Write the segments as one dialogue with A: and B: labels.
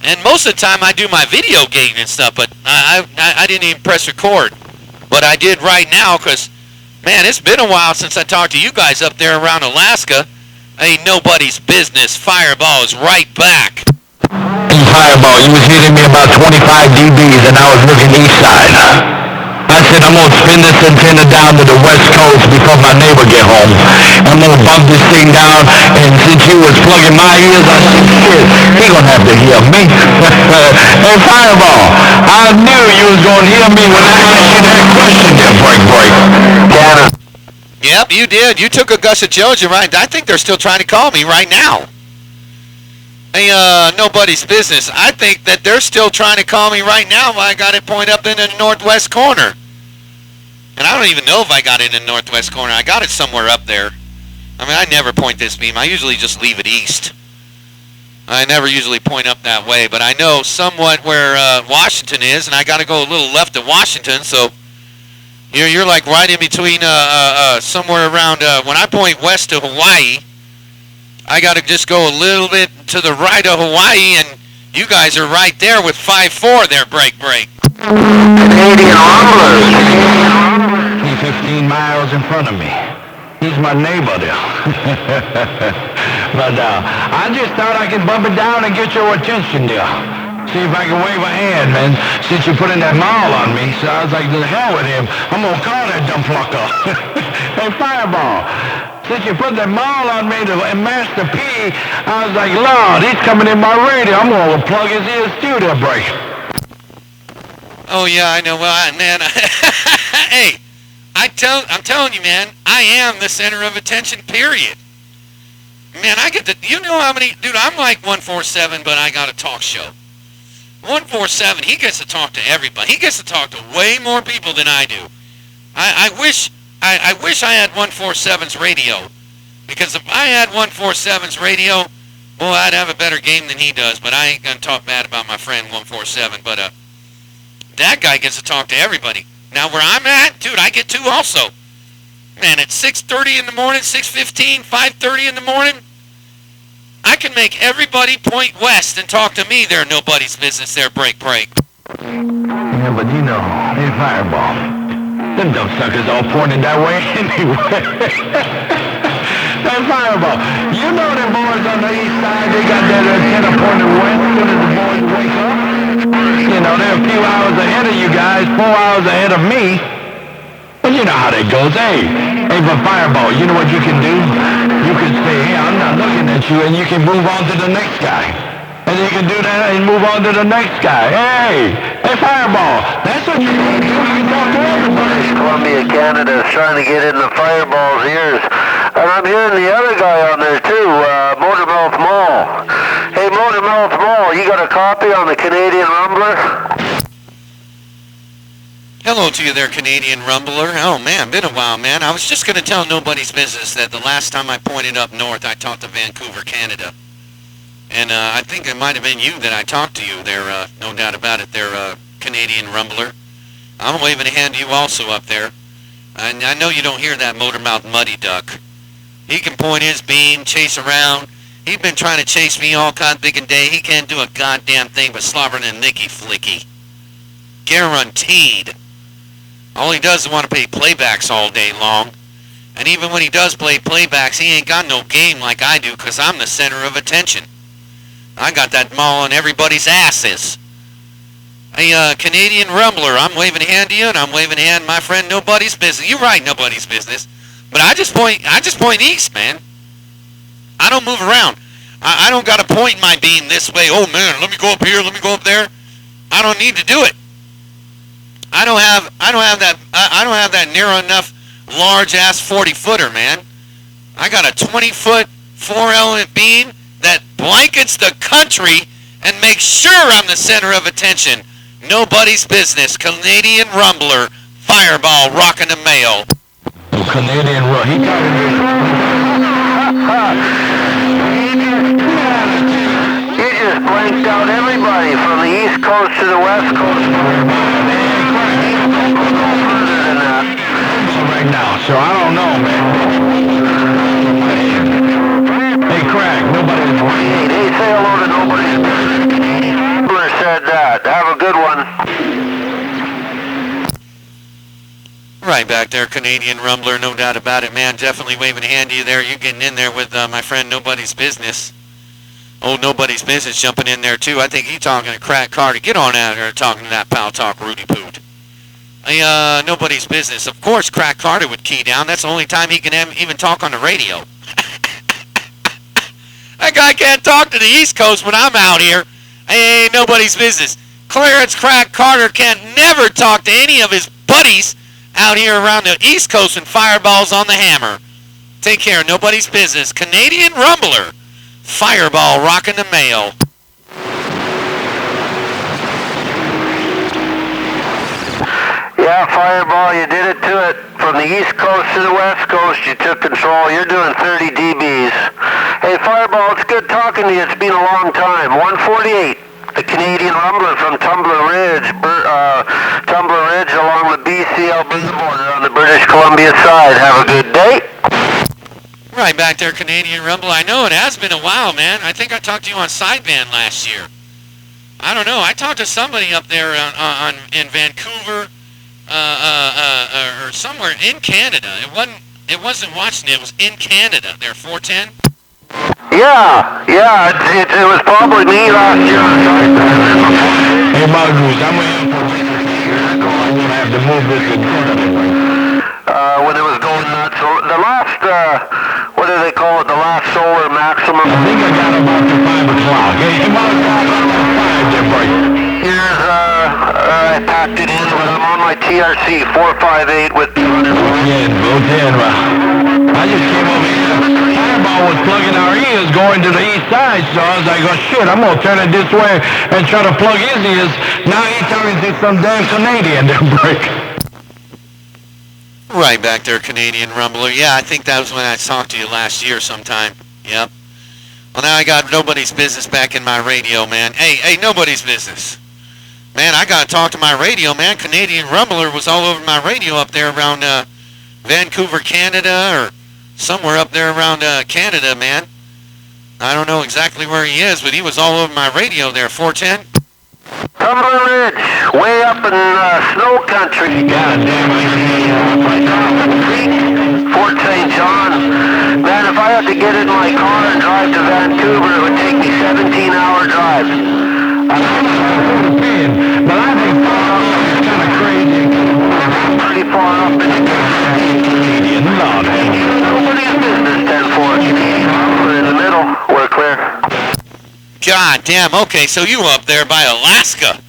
A: And most of the time I do my video game and stuff, but I didn't even press record. But I did right now because, man, it's been a while since I talked to you guys up there around Alaska. Ain't nobody's business. Fireball is right back.
B: Fireball, you was hitting me about 25 dBs and I was looking east side. I said, I'm going to spin this antenna down to the west coast before my neighbor get home. I'm going to bump this thing down, and since you was plugging my ears, I said, shit, he going to have to hear me. Hey, Fireball, I knew you was going to hear me when I asked you that question there, break. Dana.
A: Yep, you did. You took Augusta, Georgia, right? I think they're still trying to call me right now. Hey, nobody's business. I think that they're still trying to call me right now while I got it pointed up in the northwest corner. And I don't even know if I got it in the northwest corner. I got it somewhere up there. I mean, I never point this beam. I usually just leave it east. I never usually point up that way, but I know somewhat where Washington is, and I got to go a little left of Washington, so you're like right in between somewhere around, when I point west to Hawaii, I got to just go a little bit to the right of Hawaii, and you guys are right there with 5-4 there, break.
B: Canidian rumblers. He's 15 miles in front of me. He's my neighbor there. But I just thought I could bump it down and get your attention there. See if I can wave a hand, man, since you put in that mall on me. So I was like, to hell with him. I'm going to call that dumb fucker. Hey, Fireball. Since you put that mall on me to Master P, I was like, Lord, he's coming in my radio. I'm going to plug his ears too, there, break.
A: Oh, yeah, I know. Well, man, hey, I'm telling you, man, I am the center of attention, period. Man, I get to, you know how many, dude, I'm like 147, but I got a talk show. 147, he gets to talk to everybody. He gets to talk to way more people than I do. I wish I had 147's radio, because if I had 147's radio, boy, I'd have a better game than he does, but I ain't going to talk bad about my friend 147, but that guy gets to talk to everybody. Now, where I'm at, dude, I get to also. Man, at 6:30 in the morning, 6:15, 5:30 in the morning, I can make everybody point west and talk to me. They're nobody's business there, break.
B: Yeah, but you know, hey, Fireball, them dumb suckers all pointing that way anyway. Hey, Fireball, you know them boys on the east side, they got that antenna pointed west as soon as the boys wake up. You know, they're a few hours ahead of you guys, 4 hours ahead of me. And you know how that goes. Hey, but Fireball, you know what you can do? You can say, hey, I'm not looking at you, and you can move on to the next guy. And you can do that and move on to the next guy. Hey, Fireball, that's what you can do. You can talk to everybody.
C: Columbia, Canada is trying to get in the Fireball's ears. And I'm hearing the other guy on there, too, Motormouth Mall. Hey, Motormouth Mall, you got a copy on the Canidian Rumbler?
A: Hello to you there, Canadian Rumbler. Oh, man, been a while, man. I was just going to tell nobody's business that the last time I pointed up north, I talked to Vancouver, Canada. And I think it might have been you that I talked to you there, no doubt about it there, Canadian Rumbler. I'm waving a hand to you also up there. I know you don't hear that motor-mouthed muddy duck. He can point his beam, chase around. He's been trying to chase me all big day. He can't do a goddamn thing but slobbering and nicky flicky. Guaranteed. All he does is want to play playbacks all day long. And even when he does play playbacks, he ain't got no game like I do, because I'm the center of attention. I got that mall on everybody's asses. Hey, Canadian Rumbler, I'm waving a hand to you, and I'm waving a hand, my friend, nobody's business. You're right, nobody's business. But I just point east, man. I don't move around. I don't got to point my beam this way. Oh, man, let me go up here, let me go up there. I don't need to do it. I don't have that narrow enough large ass 40-footer, man. I got a 20-foot 4-element beam that blankets the country and makes sure I'm the center of attention. Nobody's business. Canadian Rumbler, Fireball, rocking the mail.
B: Canadian Rumbler. He
C: just blanked out everybody from the East Coast to the West Coast.
B: Right now, so I don't know, man. Hey, Craig, nobody's...
C: Hey, say hello to nobody's business.
A: back there, Canadian Rumbler, no doubt about it, man. Definitely waving a hand to you there. You're getting in there with my friend Nobody's Business. Old Nobody's Business jumping in there, too. I think he's talking to Crack Carter. Get on out here talking to that Pal Talk Rudy Poot. Nobody's Business. Of course, Crack Carter would key down. That's the only time he can even talk on the radio. That guy can't talk to the East Coast when I'm out here. Hey, Nobody's Business. Clarence Crack Carter can't never talk to any of his buddies out here around the East Coast and Fireball's on the hammer. Take care. Nobody's Business. Canadian Rumbler. Fireball rocking the mail.
C: Yeah, Fireball, you did it to it. From the East Coast to the West Coast, you took control. You're doing 30 dBs. Hey, Fireball, it's good talking to you. It's been a long time. 148, the Canadian Rumbler from Tumbler Ridge along the BC-Alberta border on the British Columbia side. Have a good day.
A: Right back there, Canadian Rumble. I know it has been a while, man. I think I talked to you on Sideband last year. I don't know. I talked to somebody up there in Vancouver, or somewhere in Canada. It wasn't Washington. It was in Canada. There, 410.
C: Yeah. It was probably me last year on Sideband.
B: Hey, Mongoose, I'm gonna have to move this again.
C: When it was going nuts. So the last, what do they call it? The last solar maximum.
B: I think I got about to 5 o'clock. Hey, Mongoose, 5 there, buddy.
C: Here's, I packed it in, but I'm on my TRC 458 with 200.
B: I just came over here. Fireball was plugging our ears going to the east side, so I was like, oh shit, I'm gonna turn it this way and try to plug his ears. Now he turns into some damn Canadian to break.
A: Right back there, Canadian Rumbler. Yeah, I think that was when I talked to you last year sometime. Yep. Well, now I got Nobody's Business back in my radio, man. Hey, Nobody's Business. Man, I got to talk to my radio, man. Canadian Rumbler was all over my radio up there around Vancouver, Canada, or somewhere up there around Canada, man. I don't know exactly where he is, but he was all over my radio there, 410.
C: Tumbler Ridge, way up in snow country.
B: God damn,
C: Right down the creek, Fort St. John. Man, if I had to get in my car and drive to Vancouver, it would take me 17-hour drive.
B: but I think it's kind of crazy.
C: Pretty far up in the
B: Canadian, Lord.
C: Nobody's Business, 10-4. We're in the middle. We're clear.
A: God damn, okay, so you up there by Alaska.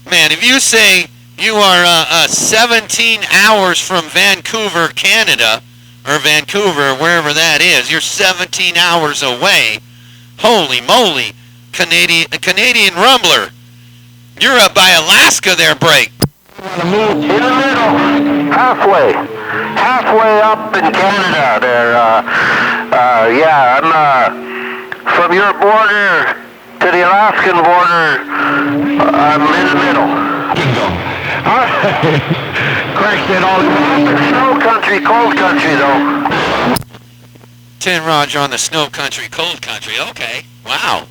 A: Man, if you say you are 17 hours from Vancouver, Canada, or Vancouver, wherever that is, you're 17 hours away. Holy moly, Canadian Rumbler. You're up by Alaska there, Break.
C: In the middle, halfway up in Canada there. Yeah, I'm from your border to the Alaskan border. I'm in the middle.
B: All right. Crack said all
C: Snow country, cold country though.
A: 10 Roger on the snow country, cold country. Okay, wow.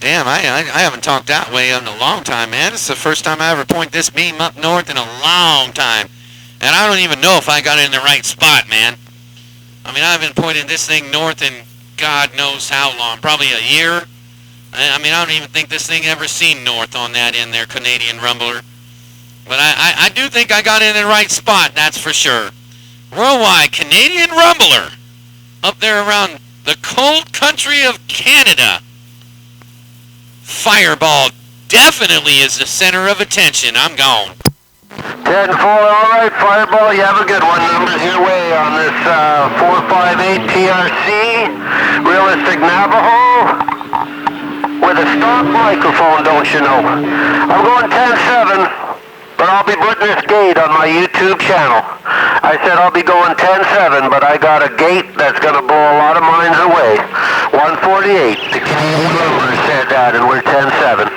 A: Damn, I haven't talked that way in a long time, man. It's the first time I ever point this beam up north in a long time. And I don't even know if I got it in the right spot, man. I mean, I've been pointing this thing north in God knows how long. Probably a year. I mean, I don't even think this thing ever seen north on that in there, Canadian Rumbler. But I do think I got it in the right spot, that's for sure. Worldwide, Canadian Rumbler. Up there around the cold country of Canada. Fireball definitely is the center of attention. I'm gone.
C: 10-4, all right, Fireball, you have a good one. Numbers your way on this 458 TRC, realistic Navajo, with a stock microphone, don't you know? I'm going 10-7, but I'll be putting this gate on my YouTube channel. I said I'll be going 10-7, but I got a gate that's going to blow a lot of minds away. 148, the Canadian Rumbler said that, and we're 10-7.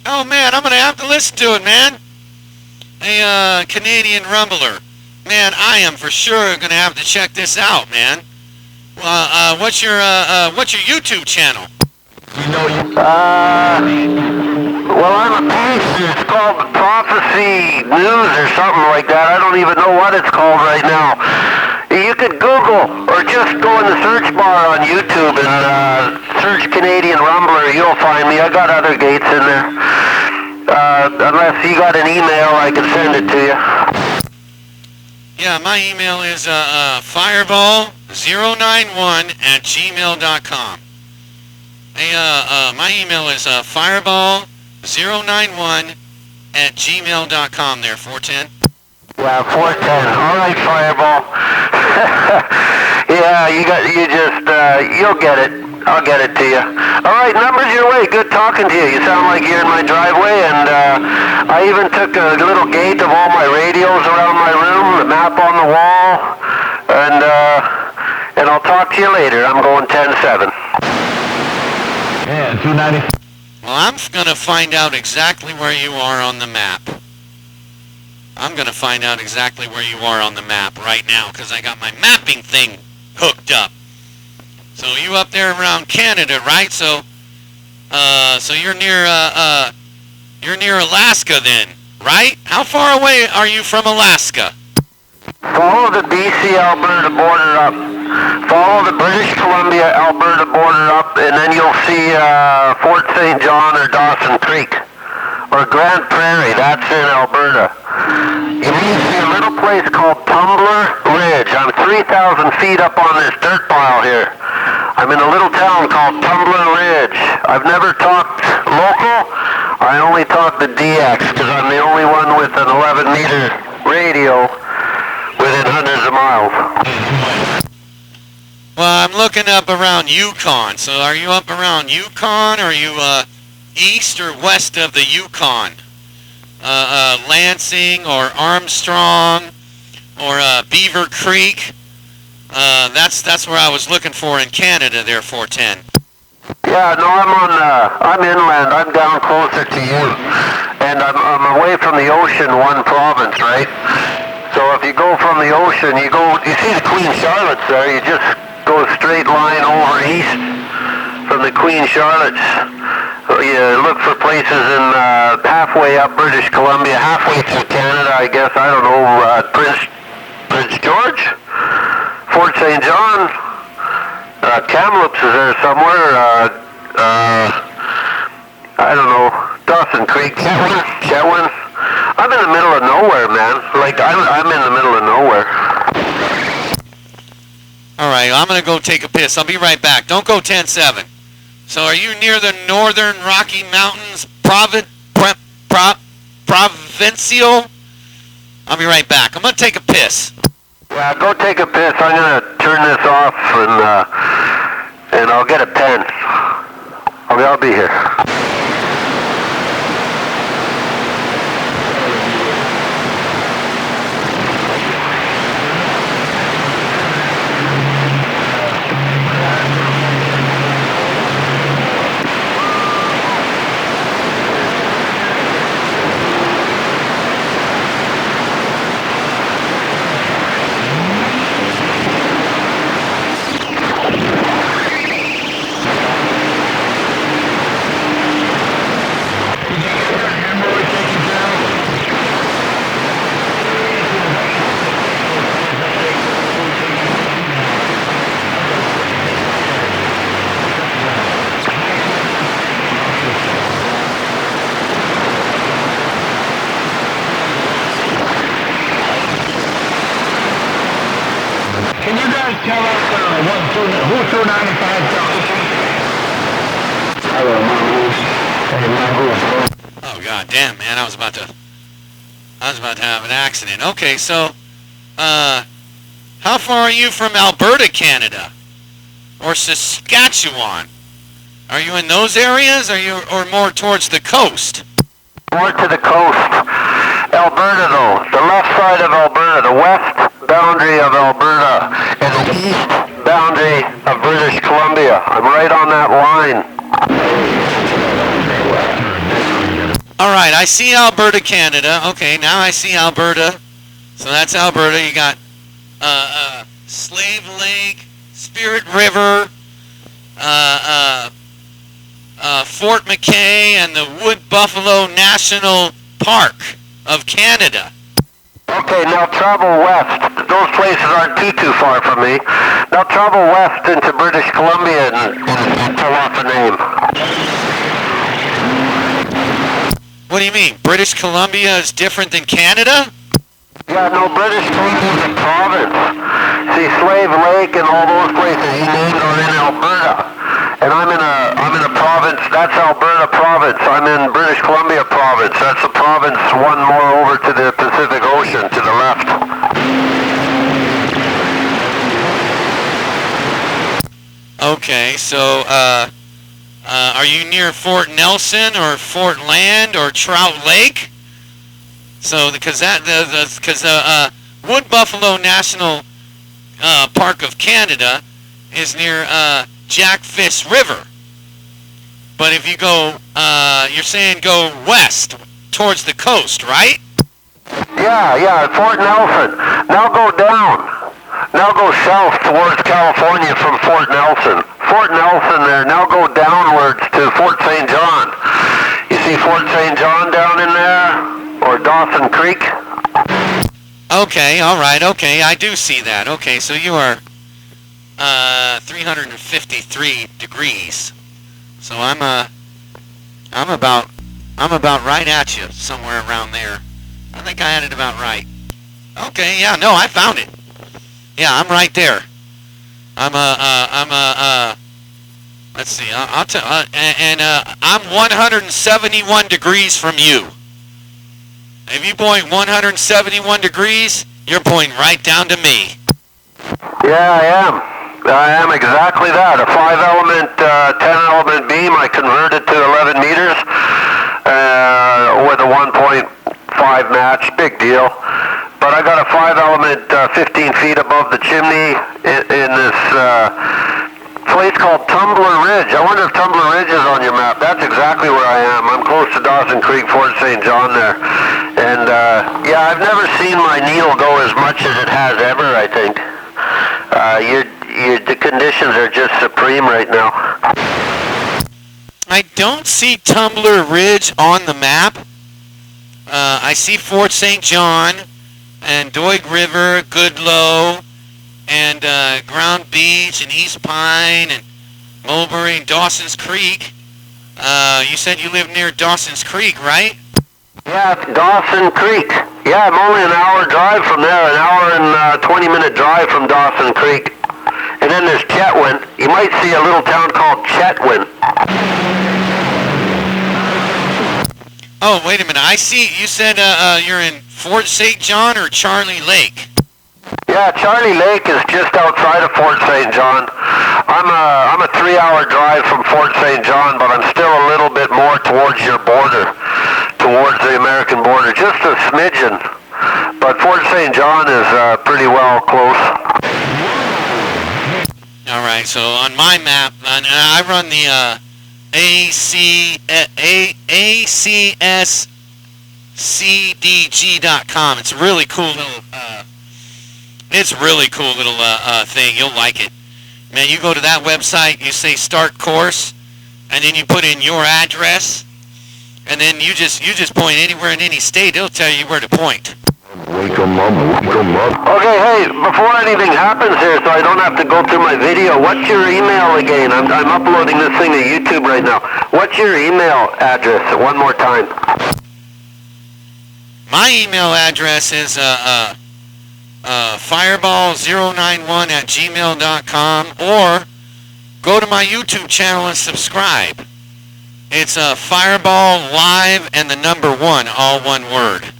A: Oh, man, I'm going to have to listen to it, man. Hey, Canadian Rumbler. Man, I am for sure going to have to check this out, man. What's your YouTube channel?
C: Well, I'm a pastor. It's called The Prophecy BC News or something like that. I don't even know what it's called right now. You could Google or just go in the search bar on YouTube and search Canadian Rumbler. You'll find me. I got other gates in there. Unless you got an email, I can send it to you.
A: Yeah, my email is fireball091@gmail.com. Hey, my email is fireball091@gmail.com there, 410.
C: Yeah, 410. All right, Fireball. Yeah, you'll get it. I'll get it to you. All right, numbers your way. Good talking to you. You sound like you're in my driveway, and I even took a little gate of all my radios around my room, the map on the wall, and I'll talk to you later. I'm going 10-7.
B: Yeah, 290.
A: Well, I'm going to find out exactly where you are on the map. I'm going to find out exactly where you are on the map right now because I got my mapping thing hooked up. So you up there around Canada, right? So you're near Alaska then, right? How far away are you from Alaska?
C: Follow the BC-Alberta border up. Follow the British Columbia-Alberta border up, and then you'll see Fort St. John or Dawson Creek. Or Grand Prairie, that's in Alberta. You may see a little place called Tumbler Ridge. I'm 3,000 feet up on this dirt pile here. I'm in a little town called Tumbler Ridge. I've never talked local. I only talk the DX because I'm the only one with an 11-meter radio within hundreds of miles.
A: Well, I'm looking up around Yukon. So are you up around Yukon, or are you east or west of the Yukon? Lansing or Armstrong or Beaver Creek? That's where I was looking for in Canada there, 410.
C: Yeah, no, I'm inland. I'm down closer to you. And I'm away from the ocean, one province, right? So if you go from the ocean, you see the Queen Charlotte's there, you just go a straight line over east from the Queen Charlotte's. You look for places in halfway up British Columbia, halfway through Canada, I guess. I don't know, Prince George, Fort St. John, Kamloops is there somewhere. I don't know, Dawson Creek, Chetwynd. I'm in the middle of nowhere, man. Like I'm in the middle of nowhere.
A: All right, I'm gonna go take a piss. I'll be right back. Don't go 10-7. So are you near the Northern Rocky Mountains Provincial? I'll be right back. I'm going to take a piss.
C: Yeah, go take a piss. I'm going to turn this off and I'll get a pen. I'll be here.
B: Can you guys tell us who's 295?
A: Oh god damn, man, I was about to have an accident. Okay, so how far are you from Alberta, Canada? Or Saskatchewan? Are you in those areas, or more towards the coast?
C: More to the coast. Alberta, though. The left side of Alberta, the west boundary of Alberta, and the east boundary of British Columbia. I'm right on that line.
A: All right, I see Alberta, Canada. Okay, now I see Alberta. So that's Alberta. You got Slave Lake, Spirit River, Fort McKay, and the Wood Buffalo National Park. of Canada.
C: Okay, now travel west. Those places aren't too far from me. Now travel west into British Columbia and pull off a name.
A: What do you mean? British Columbia is different than Canada?
C: Yeah, no, British Columbia is a province. See, Slave Lake and all those places he named are in Alberta. And I'm in a province, that's Alberta province. I'm in British Columbia province. That's a province one more over to the Pacific Ocean to the left.
A: Okay, so, are you near Fort Nelson or Fort Land or Trout Lake? So, because Wood Buffalo National Park of Canada is near Jackfish River. But if you go, you're saying go west towards the coast, right?
C: Yeah, Fort Nelson. Now go down. Now go south towards California from Fort Nelson. Fort Nelson there. Now go downwards to Fort St. John. You see Fort St. John down in there? Or Dawson Creek?
A: Okay, all right, okay, I do see that. Okay, so you are 353 degrees. So I'm about right at you, somewhere around there. I think I had it about right. Okay, yeah, no, I found it. Yeah, I'm right there. Let's see, I'll tell, I'm 171 degrees from you. If you point 171 degrees, you're pointing right down to me.
C: Yeah, I am exactly that. A 5-element, 10-element beam I converted to 11 meters with a 1.5 match. Big deal. But I got a 5-element 15 feet above the chimney in this place called Tumbler Ridge. I wonder if Tumbler Ridge is on your map. That's exactly where I am. I'm close to Dawson Creek, Fort St. John there. And yeah, I've never seen my needle go as much as it has ever, I think. The conditions are just supreme right now.
A: I don't see Tumbler Ridge on the map. I see Fort St. John and Doig River, Goodloe, and Ground Beach and East Pine and Mulberry and Dawson's Creek. You said you live near Dawson's Creek, right?
C: Yeah, Dawson Creek. Yeah, I'm only an hour drive from there, an hour and 20-minute drive from Dawson Creek. And then there's Chetwynd. You might see a little town called Chetwynd.
A: Oh, wait a minute. I see. You said you're in Fort St. John or Charlie Lake?
C: Yeah, Charlie Lake is just outside of Fort St. John. I'm a 3-hour drive from Fort St. John, but I'm still a little bit more towards your border, towards the American border, just a smidgen. But Fort St. John is pretty well close.
A: All right, so on my map, I run the ACSCDG.com. It's a really cool little thing. You'll like it. Man, you go to that website, you say start course, and then you put in your address, and then you just point anywhere in any state. It'll tell you where to point.
B: Wake 'em up, wake 'em up.
C: Okay, hey, before anything happens here, so I don't have to go through my video, what's your email again? I'm uploading this thing to YouTube right now. What's your email address? One more time.
A: My email address is fireball091@gmail.com, or go to my YouTube channel and subscribe. It's Fireball Live and the number 1, all one word.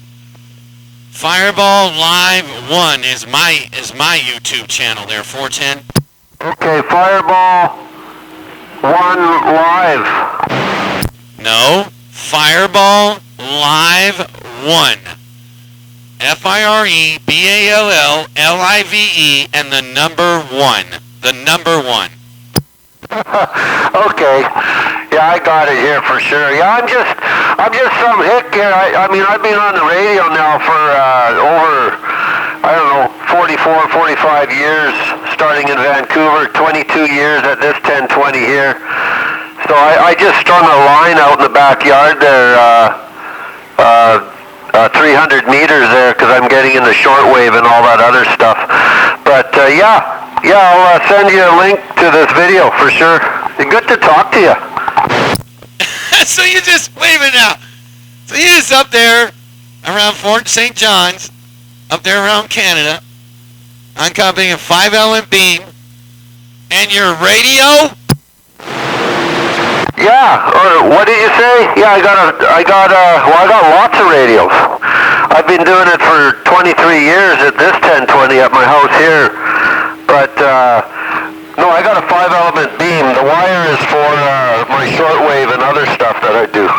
A: Fireball Live 1 is my YouTube channel there, 410.
C: Okay, Fireball 1 Live.
A: No, Fireball Live 1. FIREBALLLIVE and the number 1. The number 1.
C: Okay. Yeah, I got it here for sure. Yeah, I'm just some hick here. I mean, I've been on the radio now for over, I don't know, 44, 45 years, starting in Vancouver, 22 years at this 1020 here. So I just strung a line out in the backyard there, 300 meters there because I'm getting into shortwave and all that other stuff. But I'll send you a link to this video for sure. Good to talk to you.
A: So you just, wait a minute now. So you're just up there around Fort St. John's, up there around Canada, uncovering a 5 element beam, and your radio?
C: Yeah, what did you say? Yeah, I got lots of radios. I've been doing it for 23 years at this 1020 at my house here. But, no, I got a 5 element beam. The wire is for my shortwave and other stuff that I do.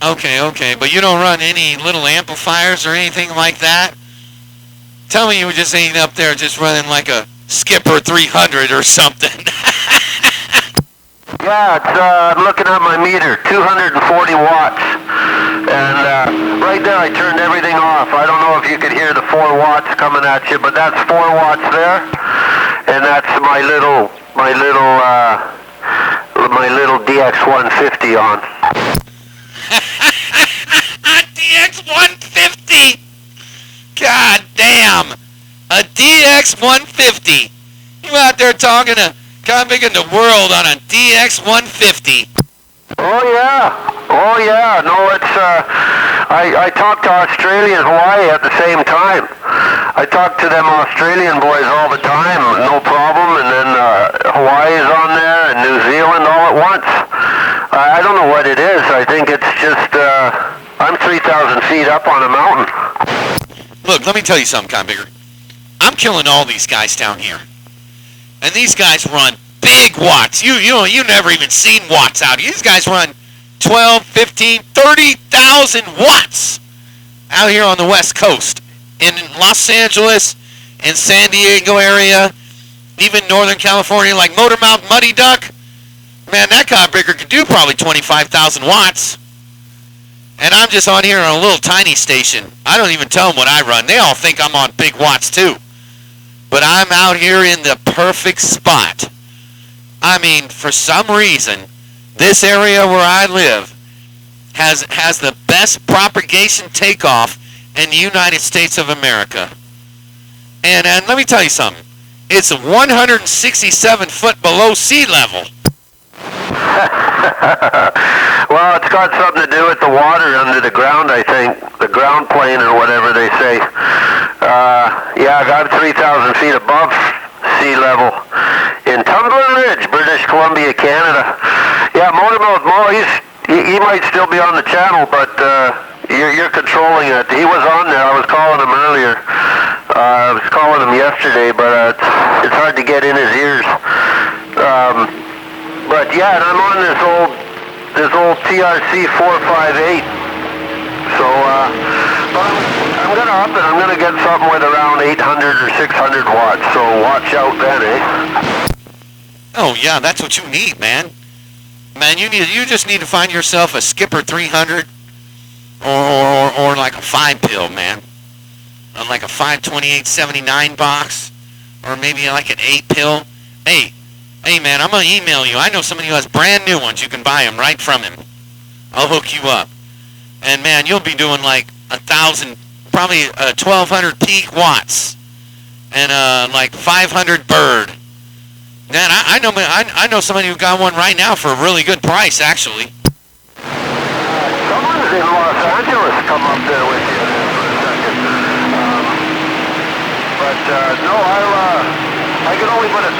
A: Okay, but you don't run any little amplifiers or anything like that? Tell me you just ain't up there just running like a Skipper 300 or something.
C: Yeah, it's, I'm looking at my meter, 240 watts. And right there I turned everything off. I don't know if you could hear the 4 watts coming at you, but that's 4 watts there. And that's my little DX150 on.
A: DX150! God damn! A DX150! You out there talking to convict in the world on a DX150?
C: Oh yeah. No, it's I talk to Australia and Hawaii at the same time. I talk to them Australian boys all the time, no problem. And then Hawaii is on there and New Zealand all at once. I don't know what it is. I think it's just I'm 3,000 feet up on a mountain.
A: Look, let me tell you something, convictor. I'm killing all these guys down here. And these guys run big watts. You never even seen watts out here. These guys run 12, 15, 30,000 watts out here on the West Coast. In Los Angeles, in San Diego area, even Northern California, like Motormouth Muddy Duck. Man, that codbreaker could do probably 25,000 watts. And I'm just on here on a little tiny station. I don't even tell them what I run. They all think I'm on big watts too. But I'm out here in the perfect spot. I mean, for some reason, this area where I live has the best propagation takeoff in the United States of America. And let me tell you something. It's 167 foot below sea level.
C: Well, it's got something to do with the water under the ground, I think. The ground plane or whatever they say. Yeah, I got 3,000 feet above sea level in Tumbler Ridge, British Columbia, Canada. Yeah, Motormouth Mo, he might still be on the channel, but you're controlling it. He was on there. I was calling him earlier. I was calling him yesterday, but it's hard to get in his ears. But yeah, and I'm on this old TRC 458. So, but I'm gonna up it. I'm gonna get something with around 800 or 600 watts. So watch out then, eh?
A: Oh yeah, that's what you need, man. Man, you just need to find yourself a Skipper 300 or like a 5-pill, man. Like a 52879 box, or maybe like an 8-pill. Hey man, I'm gonna email you. I know somebody who has brand new ones. You can buy them right from him. I'll hook you up. And man, you'll be doing like 1,000, probably 1,200 peak watts, and like 500 bird. Man, I know somebody who got one right now for a really good price, actually.
C: Someone's in Los Angeles. Come up there with you for a second. But no, I can only put 1,000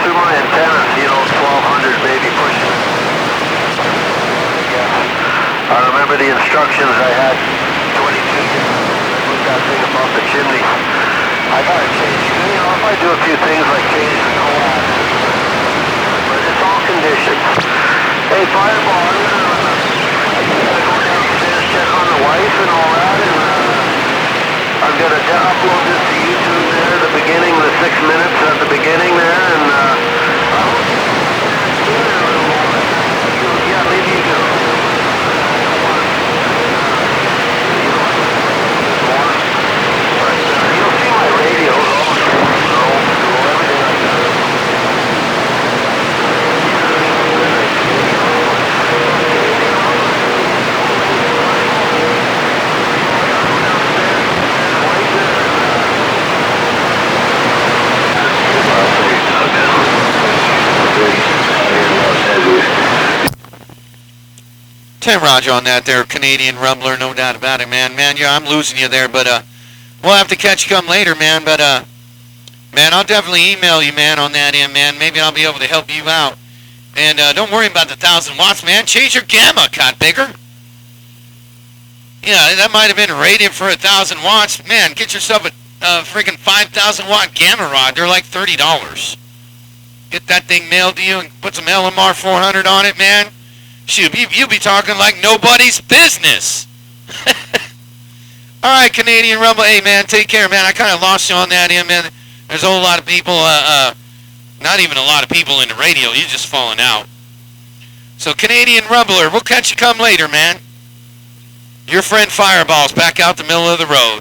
C: through my antennas. 1,200 maybe pushing it. Yeah. I remember the instructions I had 22 years with that thing above the chimney. I gotta change. If I do a few things like change the collapse. But it's all conditions. Hey, Fireball, I'm gonna go downstairs, check on the wife and all that, and I'm gonna upload this to YouTube there at the beginning, the 6 minutes at the beginning there, and yeah, maybe you can. You'll see my radio, everything like that.
A: 10 Roger on that there, Canadian Rumbler, no doubt about it, man. Man, yeah, I'm losing you there, but we'll have to catch you come later, man. But man, I'll definitely email you, man, on that end, man. Maybe I'll be able to help you out. And don't worry about the 1,000 watts, man. Change your gamma, cut bigger. Yeah, that might have been rated for 1,000 watts. Man, get yourself a freaking 5,000 watt gamma rod. They're like $30. Get that thing mailed to you and put some LMR 400 on it, man. Shoot, you'll be talking like nobody's business. All right, Canadian Rumble. Hey, man, take care, man. I kind of lost you on that end, man. There's a whole lot of people, not even a lot of people in the radio. You're just falling out. So, Canadian Rumbler, we'll catch you come later, man. Your friend Fireball's back out the middle of the road.